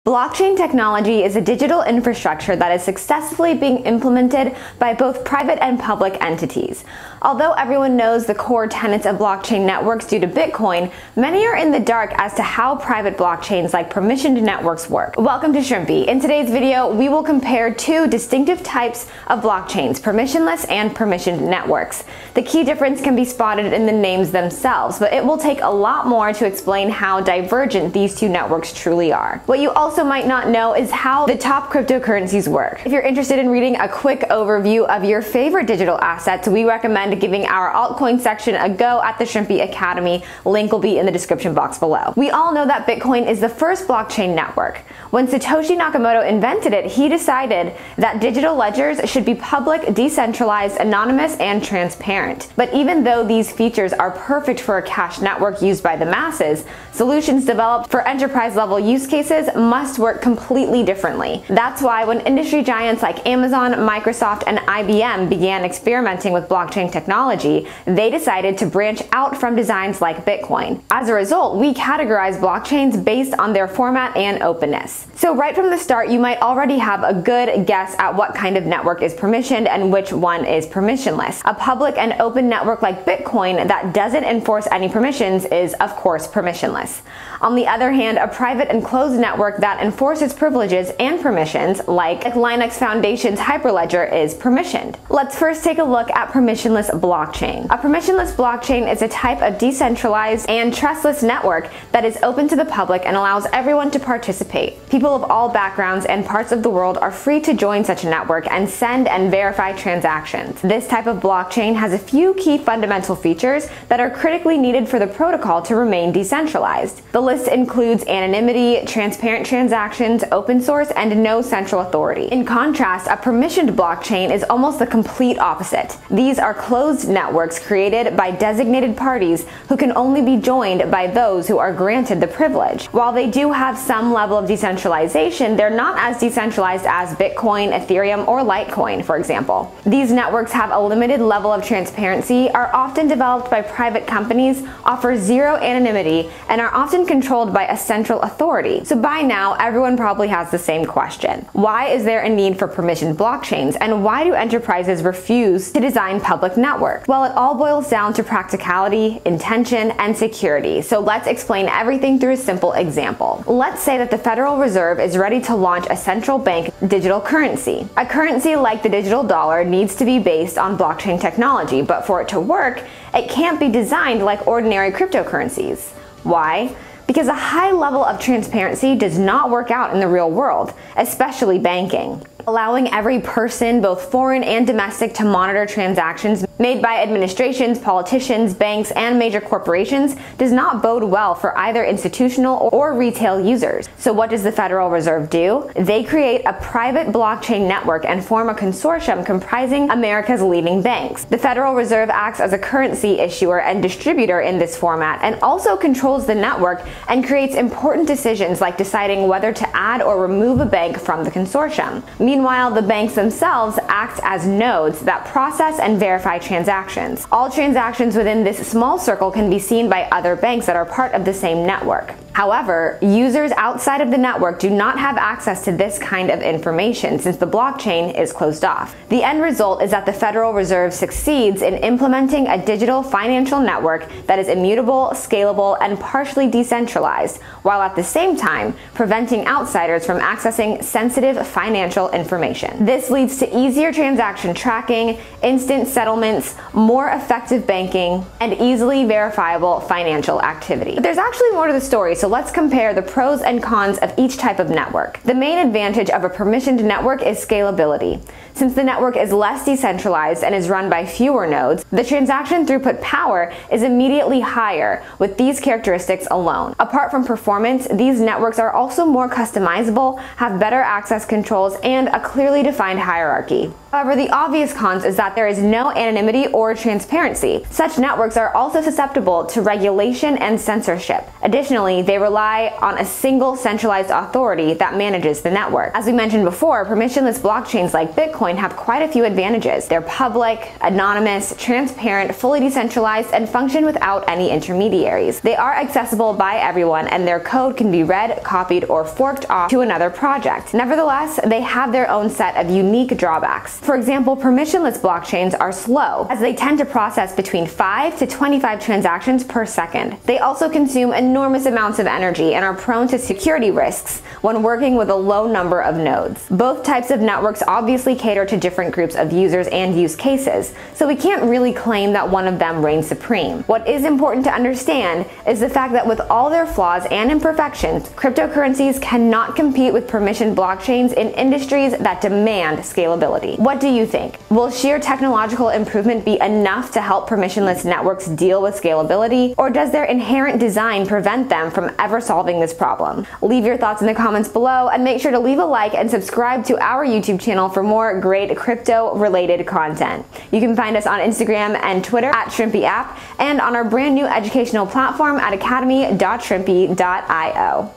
Blockchain technology is a digital infrastructure that is successfully being implemented by both private and public entities. Although everyone knows the core tenets of blockchain networks due to Bitcoin, many are in the dark as to how private blockchains like permissioned networks work. Welcome to Shrimpy. In today's video, we will compare two distinctive types of blockchains, permissionless and permissioned networks. The key difference can be spotted in the names themselves, but it will take a lot more to explain how divergent these two networks truly are. What you also might not know is how the top cryptocurrencies work. If you're interested in reading a quick overview of your favorite digital assets, we recommend giving our altcoin section a go at the Shrimpy Academy. Link will be in the description box below. We all know that Bitcoin is the first blockchain network. When Satoshi Nakamoto invented it, he decided that digital ledgers should be public, decentralized, anonymous, and transparent. But even though these features are perfect for a cash network used by the masses, solutions developed for enterprise-level use cases must work completely differently. That's why when industry giants like Amazon, Microsoft, and IBM began experimenting with blockchain technology, they decided to branch out from designs like Bitcoin. As a result, we categorize blockchains based on their format and openness. So right from the start, you might already have a good guess at what kind of network is permissioned and which one is permissionless. A public and open network like Bitcoin that doesn't enforce any permissions is, of course, permissionless. On the other hand, a private and closed network that enforces privileges and permissions, like Linux Foundation's Hyperledger, is permissioned. Let's first take a look at permissionless blockchain. A permissionless blockchain is a type of decentralized and trustless network that is open to the public and allows everyone to participate. People of all backgrounds and parts of the world are free to join such a network and send and verify transactions. This type of blockchain has a few key fundamental features that are critically needed for the protocol to remain decentralized. The list includes anonymity, transparent transactions, open source, and no central authority. In contrast, a permissioned blockchain is almost the complete opposite. These are closed networks created by designated parties who can only be joined by those who are granted the privilege. While they do have some level of decentralization, they're not as decentralized as Bitcoin, Ethereum, or Litecoin, for example. These networks have a limited level of transparency, are often developed by private companies, offer zero anonymity, and are often controlled by a central authority. So by now, everyone probably has the same question. Why is there a need for permissioned blockchains, and why do enterprises refuse to design public networks? Well, it all boils down to practicality, intention, and security. So let's explain everything through a simple example. Let's say that the Federal Reserve is ready to launch a central bank digital currency. A currency like the digital dollar needs to be based on blockchain technology, but for it to work, it can't be designed like ordinary cryptocurrencies. Why? Because a high level of transparency does not work out in the real world, especially banking. Allowing every person, both foreign and domestic, to monitor transactions made by administrations, politicians, banks, and major corporations does not bode well for either institutional or retail users. So what does the Federal Reserve do? They create a private blockchain network and form a consortium comprising America's leading banks. The Federal Reserve acts as a currency issuer and distributor in this format and also controls the network and creates important decisions like deciding whether to add or remove a bank from the consortium. Meanwhile, the banks themselves act as nodes that process and verify transactions. All transactions within this small circle can be seen by other banks that are part of the same network. However, users outside of the network do not have access to this kind of information since the blockchain is closed off. The end result is that the Federal Reserve succeeds in implementing a digital financial network that is immutable, scalable, and partially decentralized, while at the same time preventing outsiders from accessing sensitive financial information. This leads to easier transaction tracking, instant settlements, more effective banking, and easily verifiable financial activity. But there's actually more to the story, so let's compare the pros and cons of each type of network. The main advantage of a permissioned network is scalability. Since the network is less decentralized and is run by fewer nodes, the transaction throughput power is immediately higher with these characteristics alone. Apart from performance, these networks are also more customizable, have better access controls, and a clearly defined hierarchy. However, the obvious cons is that there is no anonymity or transparency. Such networks are also susceptible to regulation and censorship. Additionally, they rely on a single centralized authority that manages the network. As we mentioned before, permissionless blockchains like Bitcoin have quite a few advantages. They're public, anonymous, transparent, fully decentralized, and function without any intermediaries. They are accessible by everyone, and their code can be read, copied, or forked off to another project. Nevertheless, they have their own set of unique drawbacks. For example, permissionless blockchains are slow, as they tend to process between 5 to 25 transactions per second. They also consume enormous amounts of energy and are prone to security risks when working with a low number of nodes. Both types of networks obviously cater to different groups of users and use cases, so we can't really claim that one of them reigns supreme. What is important to understand is the fact that with all their flaws and imperfections, cryptocurrencies cannot compete with permissioned blockchains in industries that demand scalability. What do you think? Will sheer technological improvement be enough to help permissionless networks deal with scalability, or does their inherent design prevent them from ever solving this problem? Leave your thoughts in the comments below, and make sure to leave a like and subscribe to our YouTube channel for more great crypto-related content. You can find us on Instagram and Twitter at Shrimpy App, and on our brand new educational platform at academy.shrimpy.io.